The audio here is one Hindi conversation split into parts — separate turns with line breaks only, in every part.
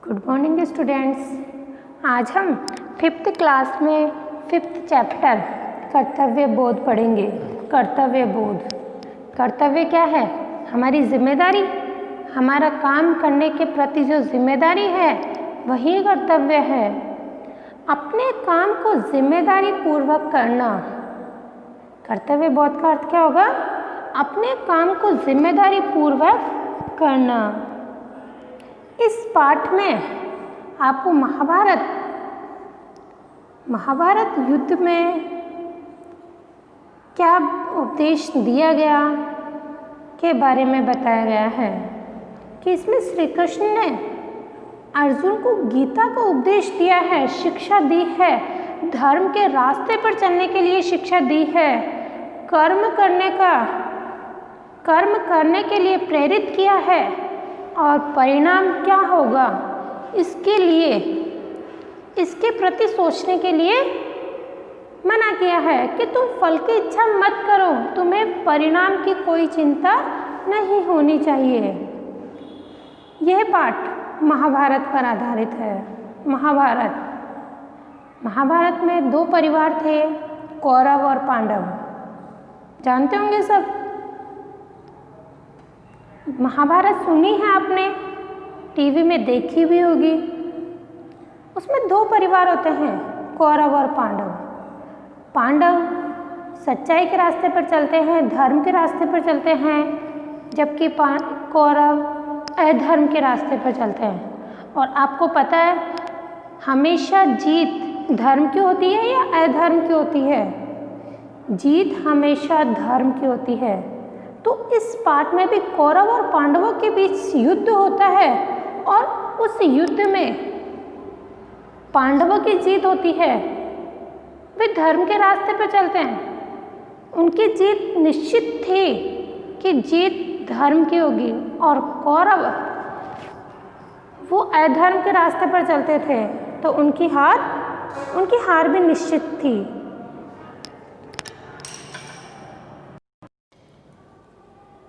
Good morning students. आज हम 5th क्लास में 5th चैप्टर कर्तव्य बोध पढ़ेंगे। कर्तव्य बोध, कर्तव्य क्या है? हमारी जिम्मेदारी, हमारा काम करने के प्रति जो जिम्मेदारी है वही कर्तव्य है। अपने काम को जिम्मेदारी पूर्वक करना। कर्तव्य बोध का अर्थ क्या होगा? अपने काम को जिम्मेदारी पूर्वक करना। इस पाठ में आपको महाभारत युद्ध में क्या उपदेश दिया गया के बारे में बताया गया है कि इसमें श्री कृष्ण ने अर्जुन को गीता का उपदेश दिया है, शिक्षा दी है, धर्म के रास्ते पर चलने के लिए शिक्षा दी है, कर्म करने के लिए प्रेरित किया है और परिणाम क्या होगा इसके प्रति सोचने के लिए मना किया है कि तुम फल की इच्छा मत करो, तुम्हें परिणाम की कोई चिंता नहीं होनी चाहिए। यह पाठ महाभारत पर आधारित है। महाभारत में 2 परिवार थे, कौरव और पांडव। जानते होंगे सब। महाभारत सुनी है आपने, टीवी में देखी भी होगी। उसमें 2 परिवार होते हैं, कौरव और पांडव। पांडव सच्चाई के रास्ते पर चलते हैं, धर्म के रास्ते पर चलते हैं, जबकि कौरव अधर्म के रास्ते पर चलते हैं। और आपको पता है हमेशा जीत धर्म की होती है या अधर्म की होती है? जीत हमेशा धर्म की होती है। तो इस पाठ में भी कौरव और पांडवों के बीच युद्ध होता है और उस युद्ध में पांडवों की जीत होती है। वे धर्म के रास्ते पर चलते हैं। उनकी जीत निश्चित थी कि जीत धर्म की होगी, और कौरव वो अधर्म के रास्ते पर चलते थे तो उनकी हार भी निश्चित थी।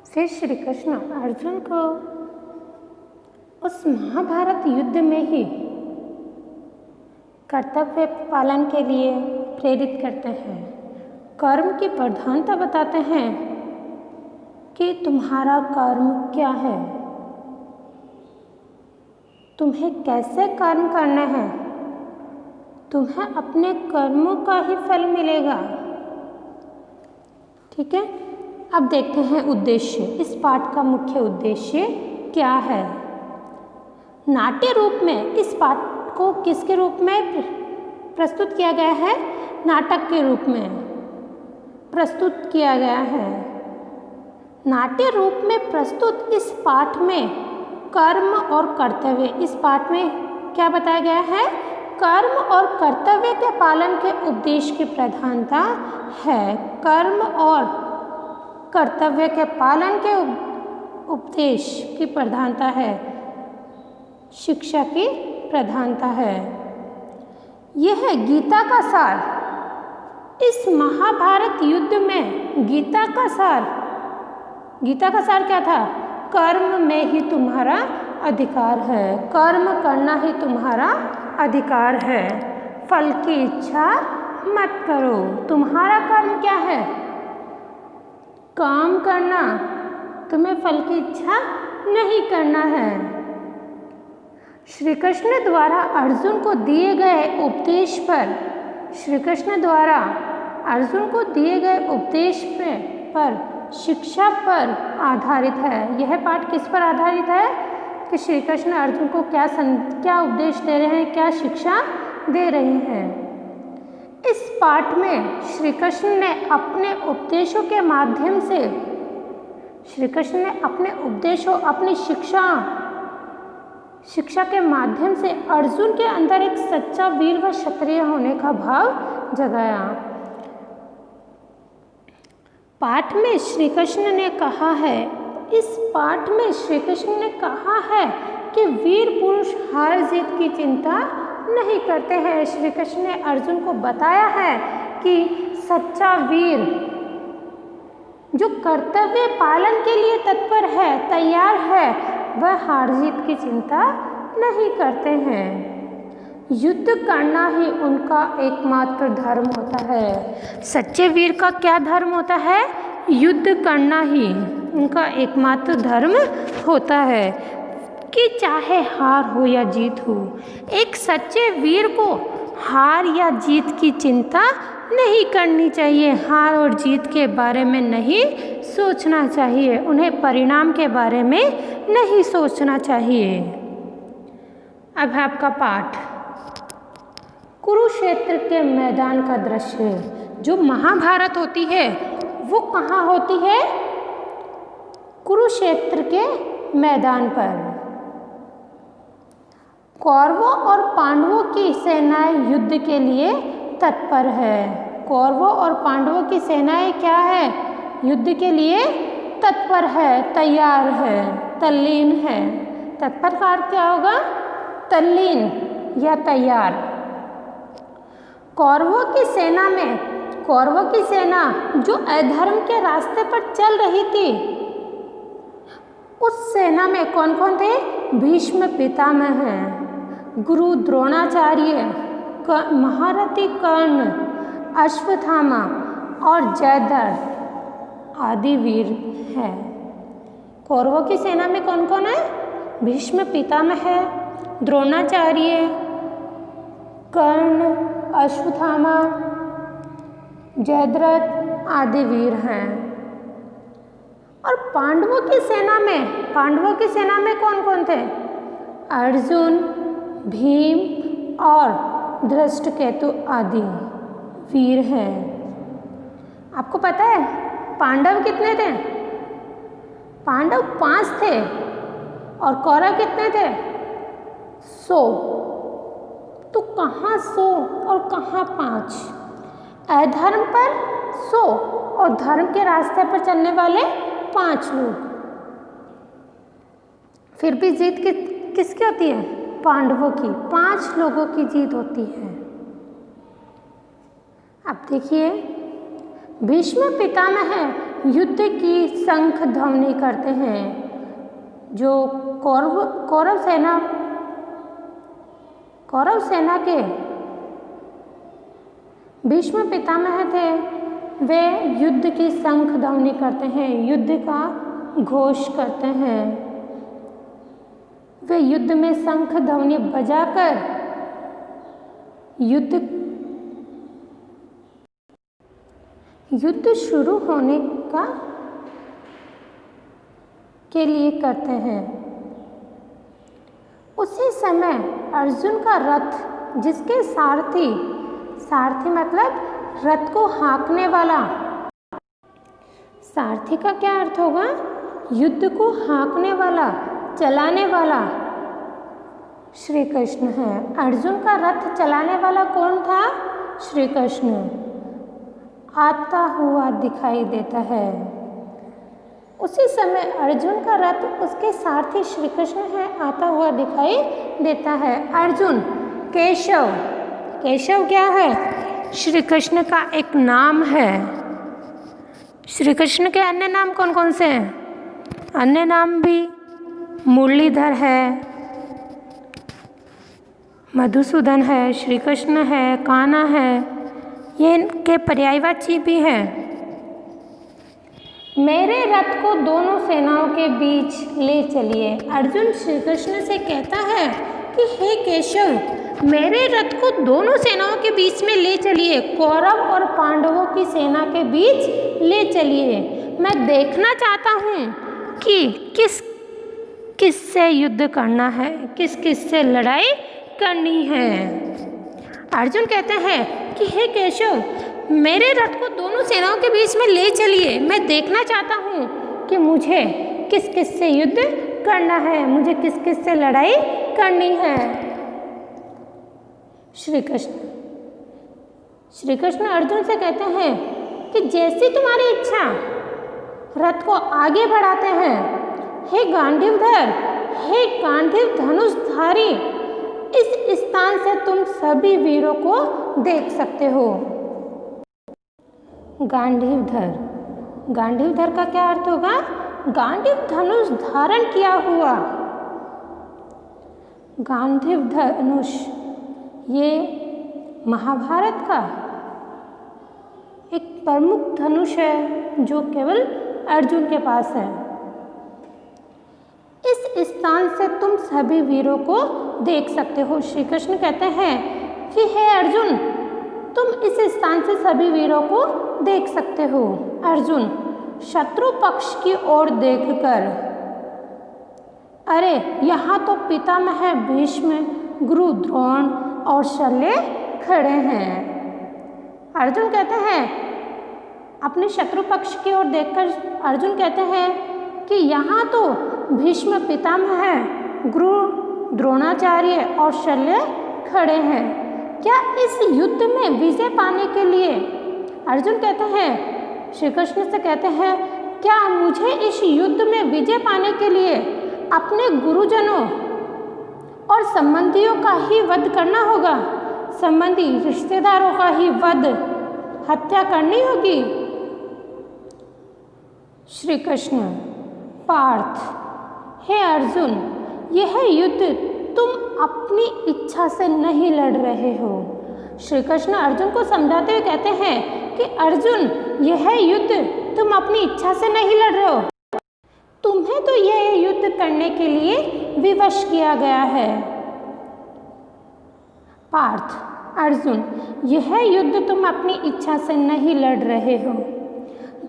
फिर श्री कृष्ण अर्जुन को उस महाभारत युद्ध में ही कर्तव्य पालन के लिए प्रेरित करते हैं, कर्म की प्रधानता बताते हैं कि तुम्हारा कर्म क्या है, तुम्हें कैसे कर्म करना है, तुम्हें अपने कर्मों का ही फल मिलेगा। ठीक है, अब देखते हैं उद्देश्य। इस पाठ का मुख्य उद्देश्य क्या है? नाट्य रूप में इस पाठ को किसके रूप में प्रस्तुत किया गया है? नाटक के रूप में प्रस्तुत किया गया है। नाट्य रूप में प्रस्तुत इस पाठ में कर्म और कर्तव्य, इस पाठ में क्या बताया गया है? कर्म और कर्तव्य के पालन के उपदेश की प्रधानता है। कर्म और कर्तव्य के पालन के उपदेश की प्रधानता है, शिक्षा की प्रधानता है। यह है गीता का सार। इस महाभारत युद्ध में गीता का सार क्या था? कर्म में ही तुम्हारा अधिकार है, कर्म करना ही तुम्हारा अधिकार है, फल की इच्छा मत करो। तुम्हारा कर्म क्या है? काम करना, तुम्हें फल की इच्छा नहीं करना है। श्री कृष्ण द्वारा अर्जुन को दिए गए उपदेश पर शिक्षा पर आधारित है। यह पाठ किस पर आधारित है कि श्री कृष्ण अर्जुन को क्या उपदेश दे रहे हैं, क्या शिक्षा दे रहे हैं। इस पाठ में श्री कृष्ण ने अपने उपदेशों के माध्यम से, अपनी शिक्षा के माध्यम से अर्जुन के अंदर एक सच्चा वीर व क्षत्रिय होने का भाव जगाया। पाठ में श्री कृष्ण ने कहा है कि वीर पुरुष हार जीत की चिंता नहीं करते हैं। श्री कृष्ण ने अर्जुन को बताया है कि सच्चा वीर जो कर्तव्य पालन के लिए तत्पर है, तैयार है, वह हार जीत की चिंता नहीं करते हैं। युद्ध करना ही उनका एकमात्र धर्म होता है। सच्चे वीर का क्या धर्म होता है? युद्ध करना ही उनका एकमात्र धर्म होता है, कि चाहे हार हो या जीत हो। एक सच्चे वीर को हार या जीत की चिंता नहीं करनी चाहिए। हार और जीत के बारे में नहीं सोचना चाहिए, उन्हें परिणाम के बारे में नहीं सोचना चाहिए। अब है आपका पाठ कुरुक्षेत्र के मैदान का दृश्य। जो महाभारत होती है वो कहाँ होती है? कुरुक्षेत्र के मैदान पर। कौरवों और पांडवों की सेनाएं युद्ध के लिए तत्पर है। कौरवों और पांडवों की सेनाएं क्या है? युद्ध के लिए तत्पर है, तैयार है, तल्लीन है। तत्पर का अर्थ क्या होगा? तल्लीन या तैयार। कौरवों की सेना में, कौरवों की सेना जो अधर्म के रास्ते पर चल रही थी, उस सेना में कौन कौन थे? भीष्म पितामह हैं, गुरु द्रोणाचार्य, महारथी कर्ण, अश्वत्थामा और जयद्रथ आदि वीर हैं। कौरवों की सेना में कौन कौन है? भीष्म पितामह है, द्रोणाचार्य, कर्ण, अश्वत्थामा, जयद्रथ आदि वीर हैं। और पांडवों की सेना में, पांडवों की सेना में कौन कौन थे? अर्जुन, भीम और धृष्टकेतु आदि वीर हैं। आपको पता है पांडव कितने थे? पांडव 5 थे और कौरव कितने थे? 100। तो कहाँ 100 और कहाँ 5? अधर्म पर 100 और धर्म के रास्ते पर चलने वाले 5 लोग। फिर भी जीत किसकी होती है? पांडवों की। 5 लोगों की जीत होती है। अब देखिए, भीष्म पितामह युद्ध की शंख ध्वनि करते हैं। जो कौरव सेना के भीष्म पितामह थे, वे युद्ध की शंख ध्वनि करते हैं, युद्ध का घोष करते हैं। वे युद्ध में शंख ध्वनि बजाकर युद्ध शुरू होने के लिए करते हैं। उसी समय अर्जुन का रथ, जिसके सारथी मतलब रथ को हाँकने वाला, सारथी का क्या अर्थ होगा? युद्ध को हाँकने वाला, चलाने वाला श्री कृष्ण है। अर्जुन का रथ चलाने वाला कौन था? श्री कृष्ण आता हुआ दिखाई देता है। उसी समय अर्जुन का रथ, उसके सारथी श्री कृष्ण है, आता हुआ दिखाई देता है। अर्जुन, केशव, केशव क्या है? श्री कृष्ण का एक नाम है। श्री कृष्ण के अन्य नाम कौन कौन से हैं? अन्य नाम भी मुरलीधर है, मधुसूदन है, श्री कृष्ण है, कान्हा है, ये इनके पर्यायवाची भी हैं। मेरे रथ को दोनों सेनाओं के बीच ले चलिए। अर्जुन श्री कृष्ण से कहता है कि हे केशव, मेरे रथ को दोनों सेनाओं के बीच में ले चलिए, कौरव और पांडवों की सेना के बीच ले चलिए। मैं देखना चाहता हूँ कि किस से युद्ध करना है, किस से लड़ाई करनी है। अर्जुन कहते हैं कि हे केशव, मेरे रथ को दोनों सेनाओं के बीच में ले चलिए। मैं देखना चाहता हूँ कि मुझे किस से युद्ध करना है, मुझे किस से लड़ाई करनी है। श्री कृष्ण अर्जुन से कहते हैं कि जैसी तुम्हारी इच्छा, रथ को आगे बढ़ाते हैं। हे गांडीवधर, हे गांडीव धनुषधारी, इस स्थान से तुम सभी वीरों को देख सकते हो। गांडीवधर का क्या अर्थ होगा? गांडीव धनुष धारण किया हुआ। गांधीव धनुष ये महाभारत का एक प्रमुख धनुष है जो केवल अर्जुन के पास है। इस स्थान से तुम सभी वीरों को देख सकते हो। श्री कृष्ण कहते हैं कि हे अर्जुन, तुम इस स्थान से सभी वीरों को देख सकते हो। अर्जुन शत्रु पक्ष की ओर देखकर, अरे यहाँ तो पितामह भीष्म, गुरु द्रोण और शल्य खड़े हैं। अर्जुन कहते हैं, अपने शत्रु पक्ष की ओर देखकर अर्जुन कहते हैं कि यहाँ तो भीष्म पितामह, गुरु द्रोणाचार्य और शल्य खड़े हैं। क्या इस युद्ध में विजय पाने के लिए, अर्जुन कहते हैं, श्री कृष्ण से कहते हैं, क्या मुझे इस युद्ध में विजय पाने के लिए अपने गुरुजनों और संबंधियों का ही वध करना होगा? संबंधी रिश्तेदारों का ही वध, हत्या करनी होगी? श्री कृष्ण पार्थ, हे अर्जुन, यह युद्ध तुम अपनी इच्छा से नहीं लड़ रहे हो। श्री कृष्ण अर्जुन को समझाते हुए कहते हैं कि अर्जुन, यह युद्ध तुम अपनी इच्छा से नहीं लड़ रहे हो, तुम्हें तो यह युद्ध करने के लिए विवश किया गया है। पार्थ, अर्जुन, यह युद्ध तुम अपनी इच्छा से नहीं लड़ रहे हो।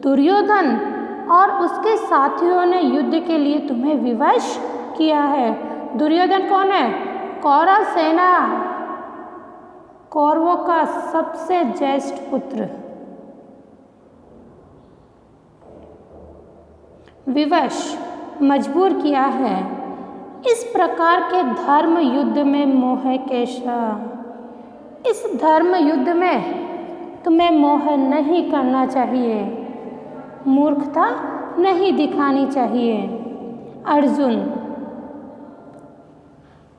दुर्योधन और उसके साथियों ने युद्ध के लिए तुम्हें विवश किया है। दुर्योधन कौन है? कौरव सेना, कौरवों का सबसे ज्येष्ठ पुत्र। विवश, मजबूर किया है। इस प्रकार के धर्म युद्ध में मोह कैसा? इस धर्म युद्ध में तुम्हें मोह नहीं करना चाहिए, मूर्खता नहीं दिखानी चाहिए। अर्जुन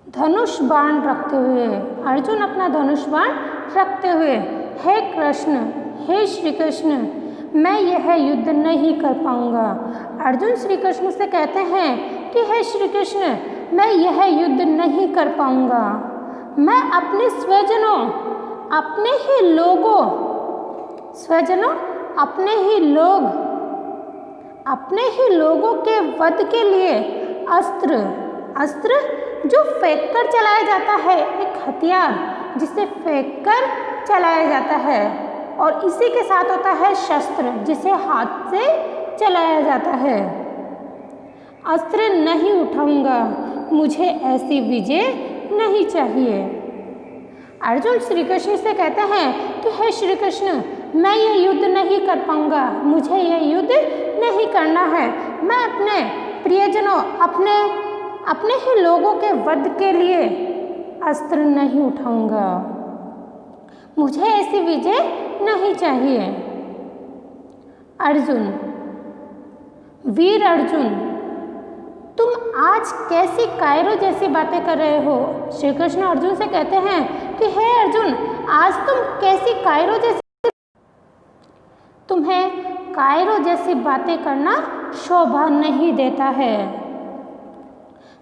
धनुष बाण रखते हुए, अर्जुन अपना धनुष बाण रखते हुए, हे कृष्ण, हे श्री कृष्ण, मैं यह युद्ध नहीं कर पाऊंगा। अर्जुन श्री कृष्ण से कहते हैं कि हे श्री कृष्ण, मैं यह युद्ध नहीं कर पाऊंगा। मैं अपने स्वजनों, अपने ही लोगों, स्वजनों, अपने ही लोगों के वध के लिए अस्त्र जो फेंक कर चलाया जाता है, एक हथियार जिसे फेंक कर चलाया जाता है, और इसी के साथ होता है शस्त्र जिसे हाथ से चलाया जाता है। अस्त्र नहीं उठाऊंगा, मुझे ऐसी विजय नहीं चाहिए। अर्जुन श्री कृष्ण से कहते हैं कि हे श्री कृष्ण, मैं ये युद्ध नहीं कर पाऊंगा, मुझे ये युद्ध नहीं करना है। मैं अपने प्रियजनों, अपने ही लोगों के वध के लिए अस्त्र नहीं उठाऊंगा, मुझे ऐसी विजय नहीं चाहिए। अर्जुन, वीर अर्जुन, तुम आज कैसी कायरो जैसी बातें कर रहे हो? श्री कृष्ण अर्जुन से कहते हैं कि हे अर्जुन, आज तुम कैसी कायरो जैसी, तुम्हें कायरो जैसी बातें करना शोभा नहीं देता है।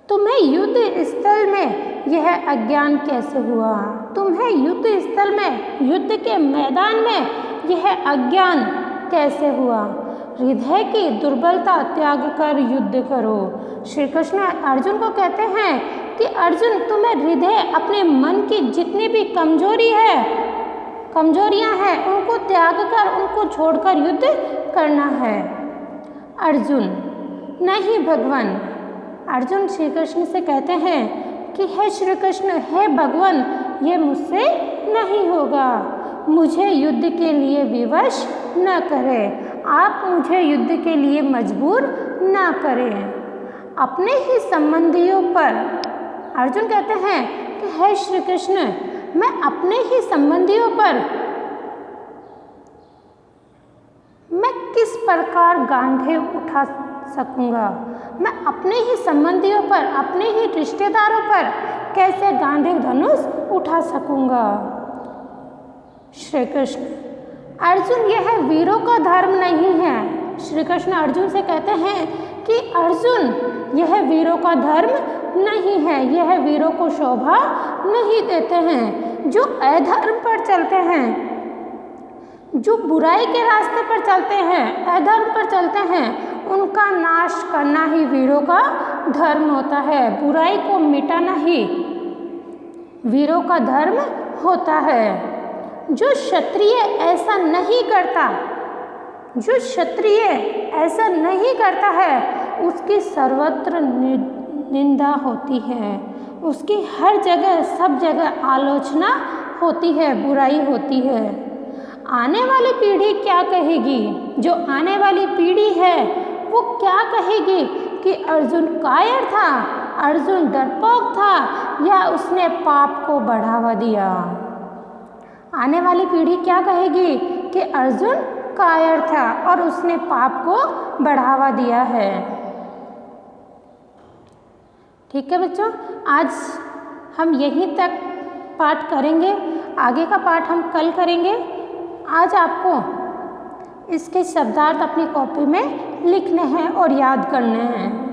तुम्हें युद्ध स्थल में यह अज्ञान कैसे हुआ? तुम्हें युद्ध स्थल में, युद्ध के मैदान में यह अज्ञान कैसे हुआ? हृदय की दुर्बलता त्याग कर युद्ध करो। श्री कृष्ण अर्जुन को कहते हैं कि अर्जुन, तुम्हें हृदय, अपने मन की जितनी भी कमजोरियां हैं, उनको त्याग कर, उनको छोड़कर युद्ध करना है। अर्जुन, नहीं भगवान। अर्जुन श्री कृष्ण से कहते हैं कि हे श्री कृष्ण, हे भगवान, ये मुझसे नहीं होगा, मुझे युद्ध के लिए विवश न करें, आप मुझे युद्ध के लिए मजबूर न करें। अपने ही संबंधियों पर, अर्जुन कहते हैं कि हे श्री कृष्ण, मैं अपने ही संबंधियों पर मैं किस प्रकार गांधीव उठा सकूंगा? मैं अपने ही संबंधियों पर, अपने ही रिश्तेदारों पर कैसे गांधीव धनुष उठा सकूंगा? श्री कृष्ण, अर्जुन, यह वीरों का धर्म नहीं है। श्री कृष्ण अर्जुन से कहते हैं कि अर्जुन, यह वीरों का धर्म नहीं है, यह वीरों को शोभा नहीं देते हैं। जो अधर्म पर चलते हैं, जो बुराई के रास्ते पर चलते हैं, अधर्म पर चलते हैं, उनका नाश करना ही वीरों का धर्म होता है। बुराई को मिटाना ही वीरों का धर्म होता है। जो क्षत्रिय ऐसा नहीं करता, जो क्षत्रिय ऐसा नहीं करता है, उसकी सर्वत्र निंदा होती है, उसकी हर जगह सब जगह आलोचना होती है, बुराई होती है। आने वाली पीढ़ी क्या कहेगी? जो आने वाली पीढ़ी है वो क्या कहेगी कि अर्जुन कायर था, अर्जुन डरपोक था, या उसने पाप को बढ़ावा दिया? आने वाली पीढ़ी क्या कहेगी कि अर्जुन कायर था और उसने पाप को बढ़ावा दिया है। ठीक है बच्चों, आज हम यहीं तक पाठ करेंगे, आगे का पाठ हम कल करेंगे। आज आपको इसके शब्दार्थ अपनी कॉपी में लिखने हैं और याद करने हैं।